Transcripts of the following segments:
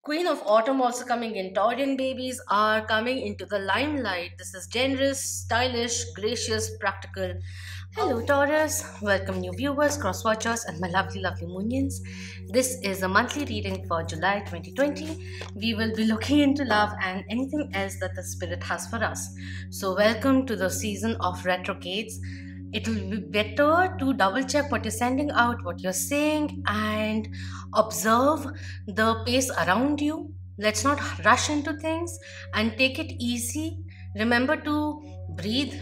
Queen of Autumn also coming in. Taurian babies are coming into the limelight. This is generous, stylish, gracious, practical. Hello, Taurus. Welcome, new viewers, cross watchers, and my lovely, lovely Moonians. This is a monthly reading for July 2020. We will be looking into love and anything else that the spirit has for us. So, welcome to the season of retrogrades. It will be better to double check what you're sending out, what you're saying, and observe the pace around you. Let's not rush into things and take it easy. Remember to breathe,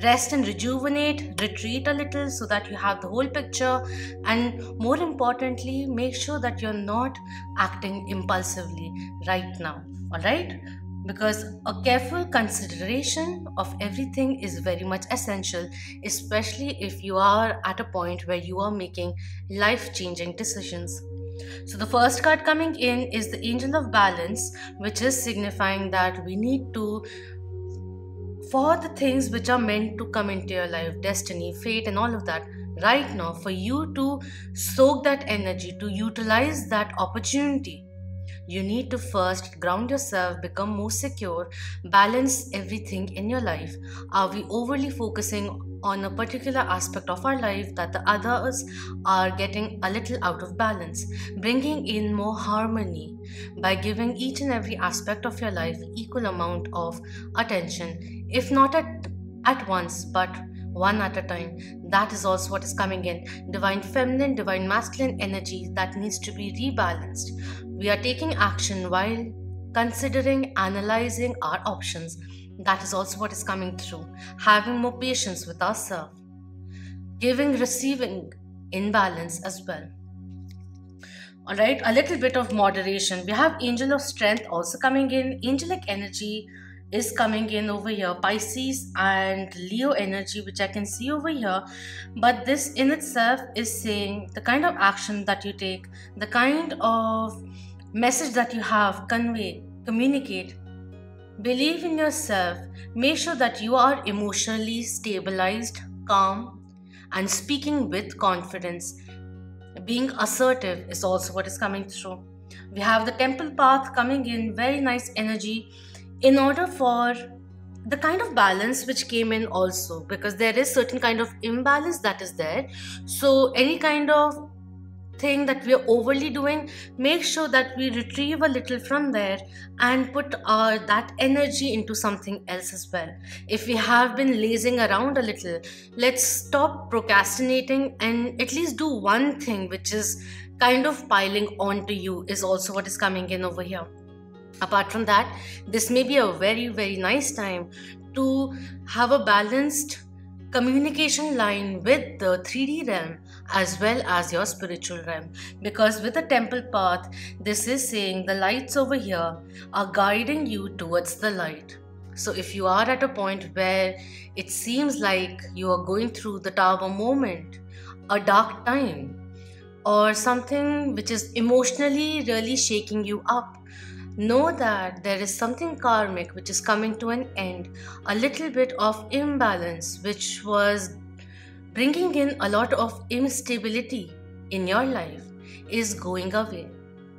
rest and rejuvenate, retreat a little so that you have the whole picture, and more importantly, make sure that you're not acting impulsively right now. All right? Because a careful consideration of everything is very much essential, especially if you are at a point where you are making life changing decisions. So, the first card coming in is the Angel of Balance, which is signifying that we need to, for the things which are meant to come into your life, destiny, fate, and all of that, right now, for you to soak that energy, to utilize that opportunity, you need to first ground yourself, become more secure, balance everything in your life. Are we overly focusing on a particular aspect of our life that the others are getting a little out of balance? Bringing in more harmony by giving each and every aspect of your life equal amount of attention, if not at once, but one at a time. That is also what is coming in. Divine feminine, divine masculine energy that needs to be rebalanced. We are taking action while considering, analyzing our options. That is also what is coming through. Having more patience with ourselves. Giving, receiving in balance as well. Alright, a little bit of moderation. We have Angel of Strength also coming in. Angelic energy is coming in over here, Pisces and Leo energy, which I can see over here. But this in itself is saying the kind of action that you take, the kind of message that you have, convey, communicate. Believe in yourself. Make sure that you are emotionally stabilized, calm, and speaking with confidence. Being assertive is also what is coming through. We have the Temple path coming in, very nice energy, in order for the kind of balance which came in also, because there is certain kind of imbalance that is there. So any kind of thing that we are overly doing, make sure that we retrieve a little from there and put that energy into something else as well. If we have been lazing around a little, let's stop procrastinating and at least do one thing which is kind of piling onto you, is also what is coming in over here. Apart from that, this may be a very, very nice time to have a balanced communication line with the 3D realm as well as your spiritual realm. Because with the Temple path, this is saying the lights over here are guiding you towards the light. So if you are at a point where it seems like you are going through the tower moment, a dark time, or something which is emotionally really shaking you up, know that there is something karmic which is coming to an end. A little bit of imbalance which was bringing in a lot of instability in your life is going away.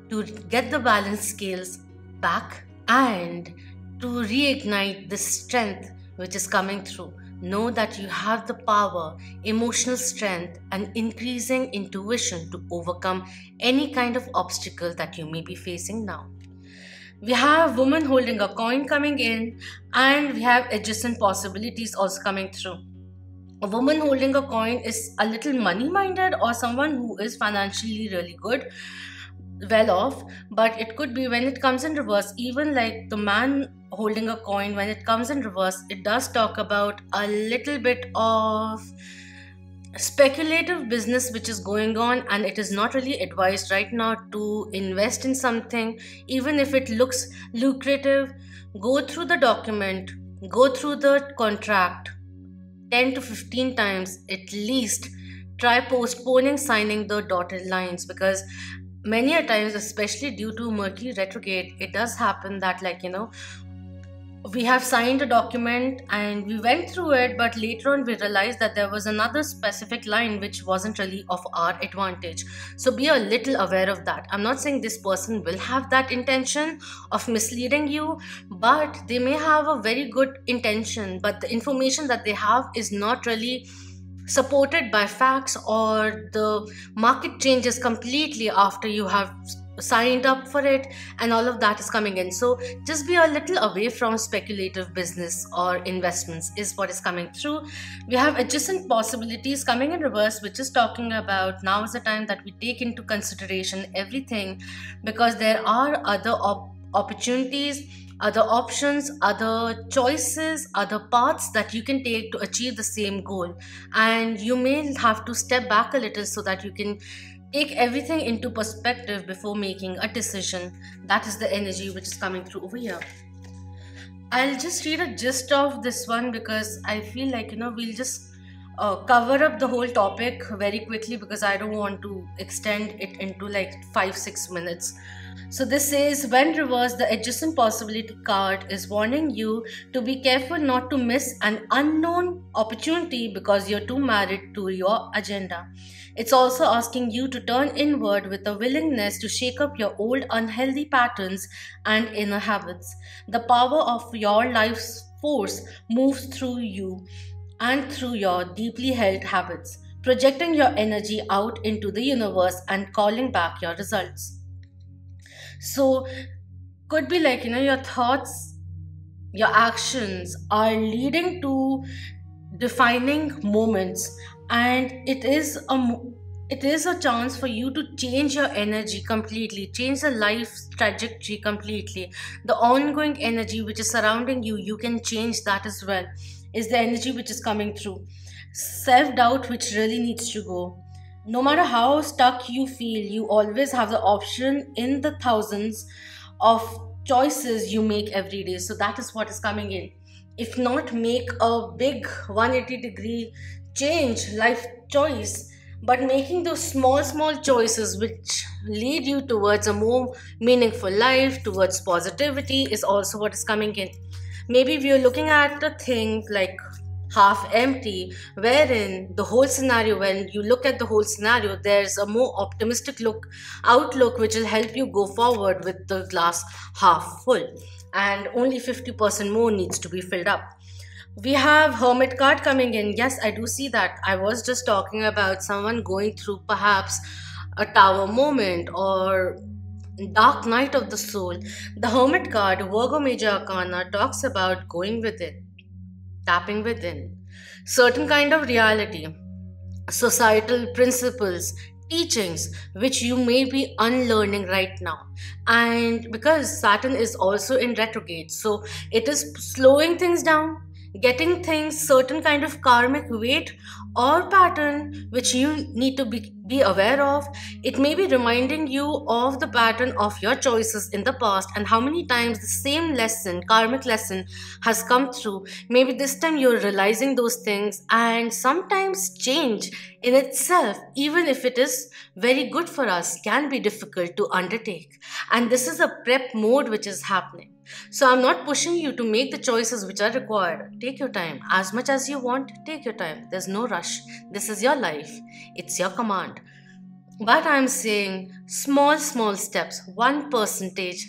To get the balance scales back and to reignite the strength which is coming through, know that you have the power, emotional strength, and increasing intuition to overcome any kind of obstacle that you may be facing now. We have woman holding a coin coming in, and we have adjacent possibilities also coming through. A woman holding a coin is a little money minded or someone who is financially really good, well off, but it could be when it comes in reverse, even like the man holding a coin, when it comes in reverse, it does talk about a little bit of speculative business which is going on, and it is not really advised right now to invest in something. Even if it looks lucrative, go through the document, go through the contract 10 to 15 times at least. Try postponing signing the dotted lines, because many a times, especially due to Mercury retrograde, it does happen that, like, We have signed a document and we went through it, but later on we realized that there was another specific line which wasn't really of our advantage. So be a little aware of that. I'm not saying this person will have that intention of misleading you, but they may have a very good intention, but the information that they have is not really supported by facts, or the market changes completely after you have signed up for it, and all of that is coming in. So just be a little away from speculative business or investments is what is coming through. We have adjacent possibilities coming in reverse, which is talking about now is the time that we take into consideration everything, because there are other opportunities, other options, other choices, other paths that you can take to achieve the same goal. And you may have to step back a little so that you can take everything into perspective before making a decision. That is the energy which is coming through over here. I'll just read a gist of this one because I feel like, we'll just cover up the whole topic very quickly, because I don't want to extend it into like 5-6 minutes. So this says, when reversed, the adjacent possibility card is warning you to be careful not to miss an unknown opportunity because you're too married to your agenda. It's also asking you to turn inward with a willingness to shake up your old unhealthy patterns and inner habits. The power of your life's force moves through you and through your deeply held habits, projecting your energy out into the universe and calling back your results. So, could be like, your thoughts, your actions are leading to defining moments, and it is a chance for you to change your energy completely, change the life trajectory completely. The ongoing energy which is surrounding you, you can change that as well, is the energy which is coming through. Self doubt, which really needs to go. No matter how stuck you feel, you always have the option in the thousands of choices you make every day. So that is what is coming in. If not, make a big 180-degree change, life choice, but making those small choices which lead you towards a more meaningful life, towards positivity, is also what is coming in. Maybe we are looking at a thing like half empty, wherein the whole scenario, when you look at the whole scenario, there's a more optimistic outlook which will help you go forward with the glass half full, and only 50% more needs to be filled up. We have Hermit card coming in. Yes, I do see that. I was just talking about someone going through perhaps a tower moment or dark night of the soul. The Hermit card, Virgo Major Arcana, talks about going within, tapping within, certain kind of reality, societal principles, teachings which you may be unlearning right now. And because Saturn is also in retrograde, so it is slowing things down, getting things certain kind of karmic weight or pattern which you need to be aware of. It may be reminding you of the pattern of your choices in the past and how many times the same lesson, karmic lesson, has come through. Maybe this time you're realizing those things, and sometimes change in itself, even if it is very good for us, can be difficult to undertake. And this is a prep mode which is happening. So I'm not pushing you to make the choices which are required. Take your time. As much as you want, take your time. There's no rush. This is your life. It's your command. But I'm saying small steps, 1%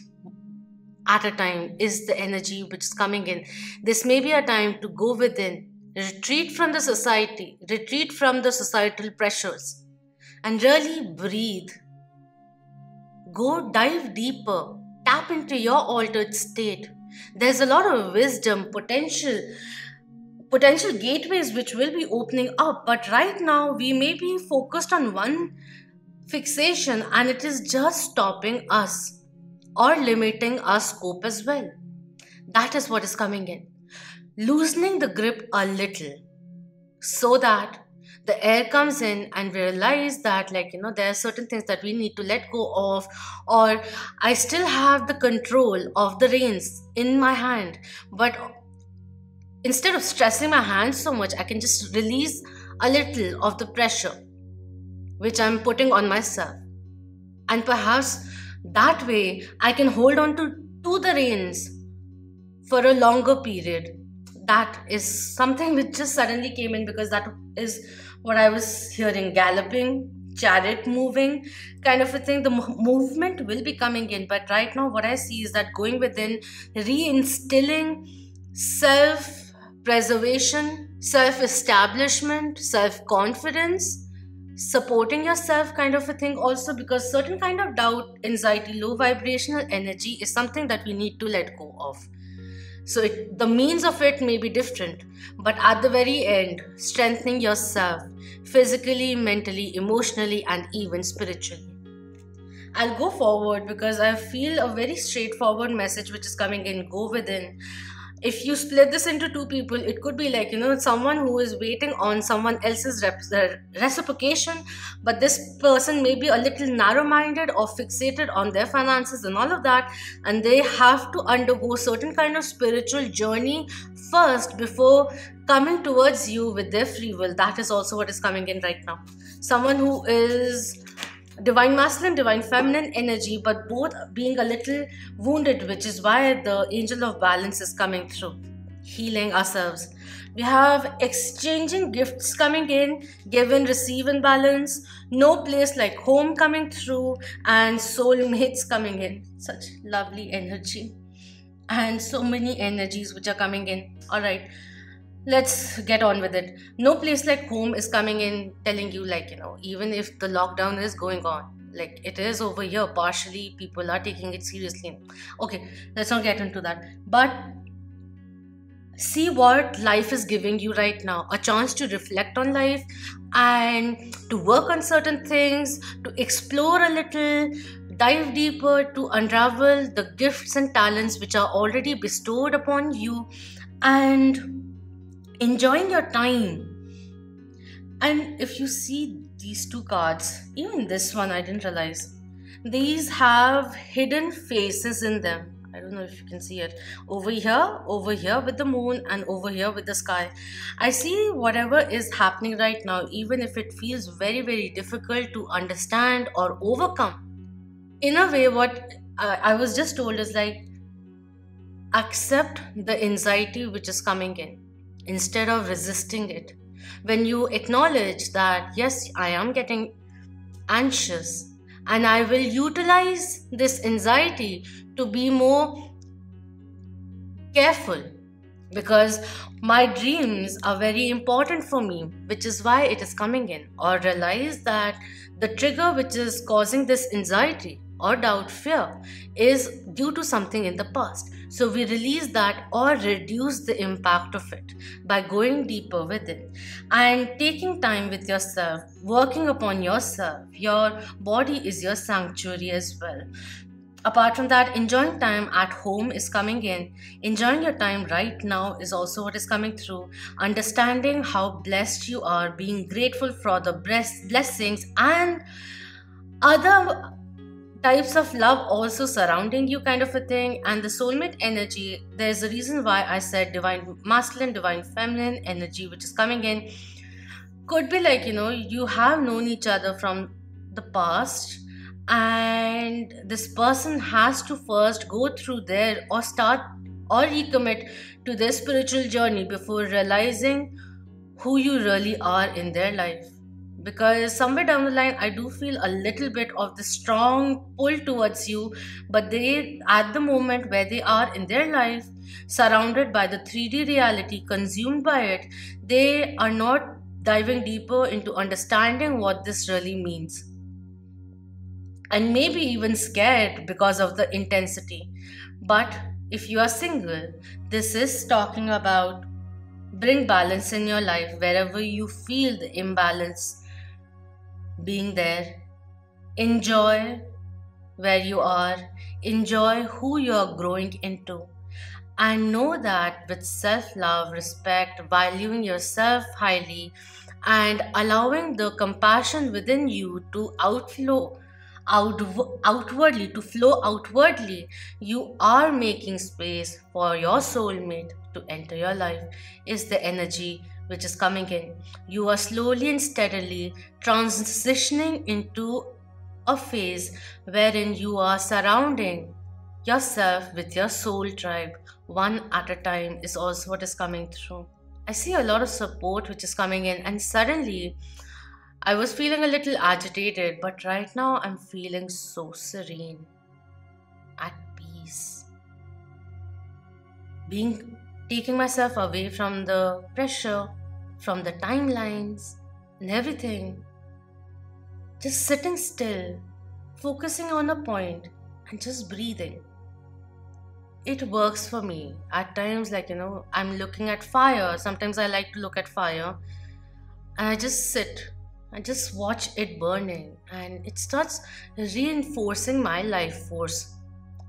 at a time is the energy which is coming in. This may be a time to go within, retreat from the society, retreat from the societal pressures, and really breathe. Go dive deeper. Tap into your altered state. There's a lot of wisdom, potential gateways which will be opening up, but right now we may be focused on one fixation, and it is just stopping us or limiting our scope as well. That is what is coming in. Loosening the grip a little so that the air comes in and we realize that, there are certain things that we need to let go of, or I still have the control of the reins in my hand, but instead of stressing my hands so much, I can just release a little of the pressure which I'm putting on myself, and perhaps that way I can hold on to the reins for a longer period. That is something which just suddenly came in because that is what I was hearing: galloping, chariot moving, kind of a thing. The movement will be coming in, but right now, what I see is that going within, reinstilling self preservation, self establishment, self confidence, supporting yourself, kind of a thing, also because certain kind of doubt, anxiety, low vibrational energy is something that we need to let go of. So the means of it may be different, but at the very end, strengthening yourself physically, mentally, emotionally, and even spiritually. I'll go forward because I feel a very straightforward message which is coming in: go within. If you split this into two people, it could be like, someone who is waiting on someone else's reciprocation, but this person may be a little narrow minded or fixated on their finances and all of that, and they have to undergo certain kind of spiritual journey first before coming towards you with their free will. That is also what is coming in right now. Someone who is divine masculine, divine feminine energy, but both being a little wounded, which is why the angel of balance is coming through, healing ourselves. We have exchanging gifts coming in, give and receive in balance, no place like home coming through, and soulmates coming in. Such lovely energy and so many energies which are coming in. All right, let's get on with it. No place like home is coming in, telling you, like, even if the lockdown is going on, like it is over here partially, people are taking it seriously. Okay, let's not get into that, but see what life is giving you right now: a chance to reflect on life and to work on certain things, to explore a little, dive deeper, to unravel the gifts and talents which are already bestowed upon you, and enjoying your time. And if you see these two cards, even this one, I didn't realize these have hidden faces in them. I don't know if you can see it. Over here with the moon, and over here with the sky. I see whatever is happening right now, even if it feels very, very difficult to understand or overcome. In a way, what I was just told is like, accept the anxiety which is coming in instead of resisting it. When you acknowledge that, yes, I am getting anxious, and I will utilize this anxiety to be more careful, because my dreams are very important for me, which is why it is coming in. Or realize that the trigger which is causing this anxiety or doubt, fear, is due to something in the past. So we release that or reduce the impact of it by going deeper within and taking time with yourself, working upon yourself. Your body is your sanctuary as well. Apart from that, enjoying time at home is coming in. Enjoying your time right now is also what is coming through. Understanding how blessed you are, being grateful for the blessings and other types of love also surrounding you, kind of a thing. And the soulmate energy, there's a reason why I said divine masculine, divine feminine energy which is coming in. Could be like, you have known each other from the past, and this person has to first go through their or start or recommit to their spiritual journey before realizing who you really are in their life. Because somewhere down the line, I do feel a little bit of the strong pull towards you, but they, at the moment where they are in their life, surrounded by the 3D reality, consumed by it, they are not diving deeper into understanding what this really means. And maybe even scared because of the intensity. But if you are single, this is talking about bring balance in your life wherever you feel the imbalance being there. Enjoy where you are, enjoy who you are growing into, and know that with self-love, respect, valuing yourself highly, and allowing the compassion within you to outwardly, to flow outwardly, you are making space for your soulmate to enter your life, is the energy which is coming in. You are slowly and steadily transitioning into a phase wherein you are surrounding yourself with your soul tribe, one at a time, is also what is coming through. I see a lot of support which is coming in, and suddenly I was feeling a little agitated, but right now I'm feeling so serene, at peace. Being taking myself away from the pressure, from the timelines and everything. Just sitting still, focusing on a point and just breathing. It works for me. At times, I'm looking at fire. Sometimes I like to look at fire and I just sit and just watch it burning, and it starts reinforcing my life force,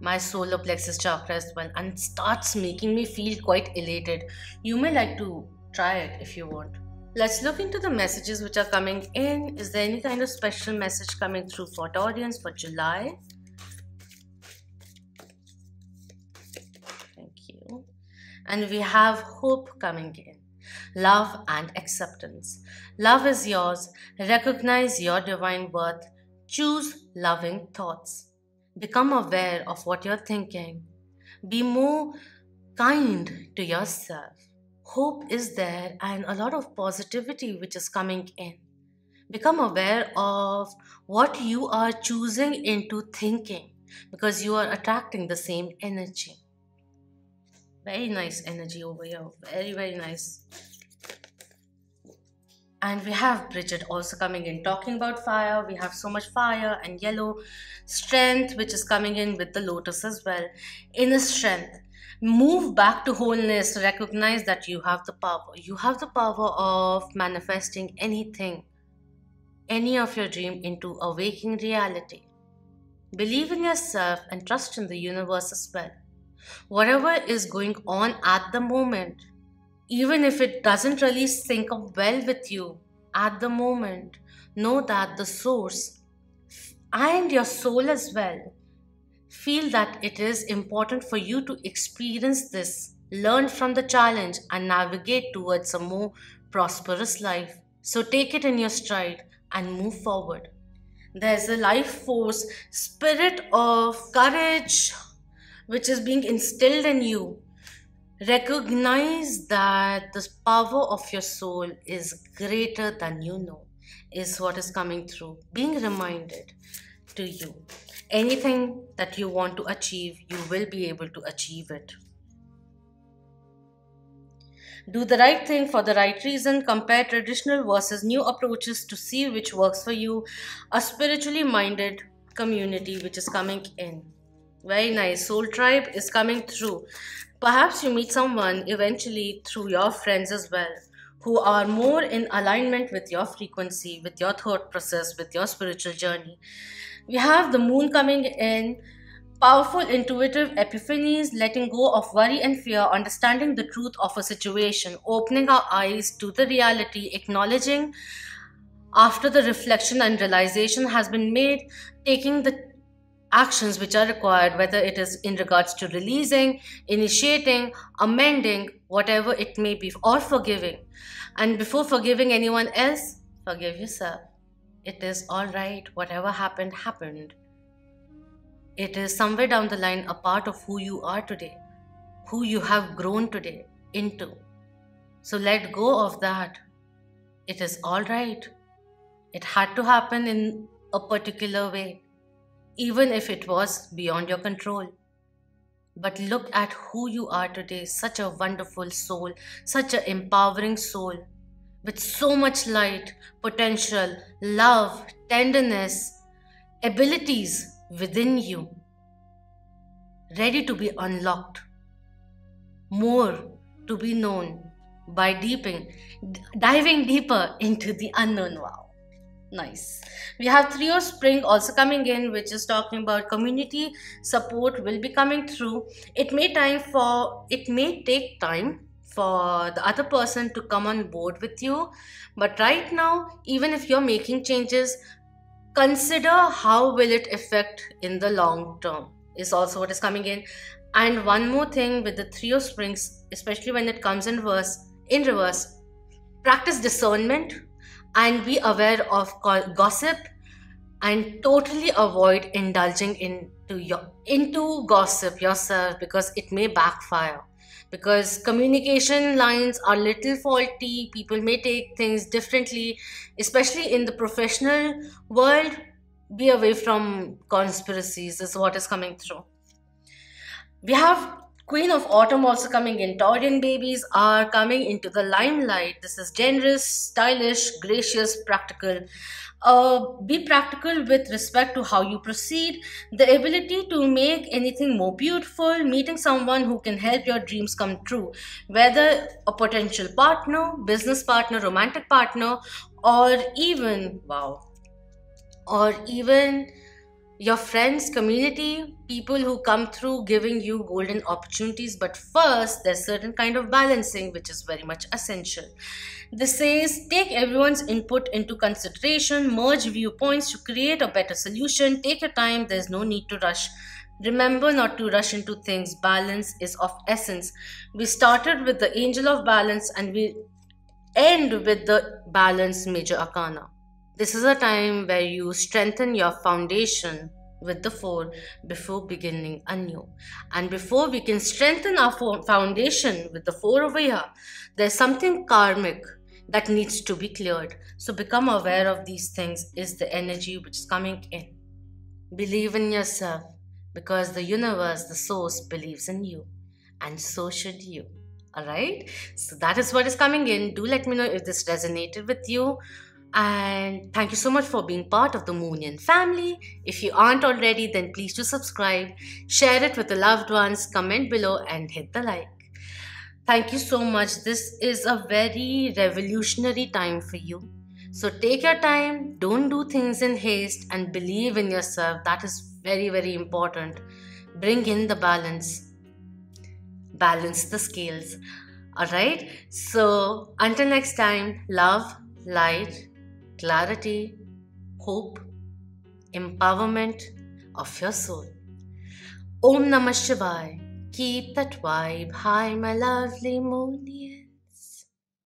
my solar plexus chakra as well, and starts making me feel quite elated. You may like to try it if you want. Let's look into the messages which are coming in. Is there any kind of special message coming through for Taurians for July? Thank you. And we have hope coming in. Love and acceptance. Love is yours. Recognize your divine worth. Choose loving thoughts. Become aware of what you're thinking. Be more kind to yourself. Hope is there and a lot of positivity which is coming in. Become aware of what you are choosing into thinking, because you are attracting the same energy. Very nice energy over here. Very, very nice. And we have Bridget also coming in talking about fire. We have so much fire and yellow strength which is coming in with the lotus as well. Inner strength. Move back to wholeness. Recognize that you have the power. You have the power of manifesting anything, any of your dream into a waking reality. Believe in yourself and trust in the universe as well. Whatever is going on at the moment, even if it doesn't really sync up well with you at the moment, know that the source and your soul as well feel that it is important for you to experience this, learn from the challenge, and navigate towards a more prosperous life. So take it in your stride and move forward. There's a life force, spirit of courage, which is being instilled in you. Recognize that the power of your soul is greater than you know, is what is coming through. Being reminded to you. Anything that you want to achieve, you will be able to achieve it. Do the right thing for the right reason. Compare traditional versus new approaches to see which works for you. A spiritually minded community which is coming in. Very nice. Soul tribe is coming through. Perhaps you meet someone eventually through your friends as well, who are more in alignment with your frequency, with your thought process, with your spiritual journey. We have the moon coming in. Powerful intuitive epiphanies, letting go of worry and fear, understanding the truth of a situation, opening our eyes to the reality, acknowledging after the reflection and realization has been made, taking the actions which are required, whether it is in regards to releasing, initiating, amending, whatever it may be, or forgiving. And before forgiving anyone else, forgive yourself. It is all right. Whatever happened, happened. It is somewhere down the line a part of who you are today, who you have grown today into. So let go of that. It is all right. It had to happen in a particular way, even if it was beyond your control. But look at who you are today, such a wonderful soul, such an empowering soul, with so much light, potential, love, tenderness, abilities within you, ready to be unlocked, more to be known by diving deeper into the unknown. Wow, nice. We have Trio Spring also coming in, which is talking about community support will be coming through. It may take time for the other person to come on board with you, but right now, even if you're making changes, consider how will it affect in the long term is also what is coming in. And one more thing with the Three of Springs, especially when it comes in reverse, practice discernment and be aware of gossip, and totally avoid indulging in into gossip yourself, because it may backfire, because communication lines are little faulty. People may take things differently, especially in the professional world. Be away from conspiracies is what is coming through. We have Queen of Autumn also coming in. Taurian babies are coming into the limelight. This is generous, stylish, gracious, practical. Be practical with respect to how you proceed. The ability to make anything more beautiful, meeting someone who can help your dreams come true, whether a potential partner, business partner, romantic partner, or even, wow, or even your friends, community, people who come through giving you golden opportunities. But first, there's certain kind of balancing which is very much essential. This says take everyone's input into consideration, merge viewpoints to create a better solution. Take your time, there's no need to rush. Remember not to rush into things. Balance is of essence. We started with the angel of balance and we end with the balanced major arcana. This is a time where you strengthen your foundation with the four before beginning anew. And before we can strengthen our foundation with the four over here, there's something karmic that needs to be cleared. So become aware of these things, is the energy which is coming in. Believe in yourself, because the universe, the source, believes in you. And so should you. Alright? So that is what is coming in. Do let me know if this resonated with you. And thank you so much for being part of the Moonian family. If you aren't already, then please do subscribe, share it with the loved ones, comment below and hit the like. Thank you so much. This is a very revolutionary time for you. So take your time, don't do things in haste, and believe in yourself. That is very, very important. Bring in the balance. Balance the scales. Alright? So until next time, love, light, clarity, hope, empowerment of your soul. Om Namah Shivaya. Keep that vibe high, my lovely Moonian.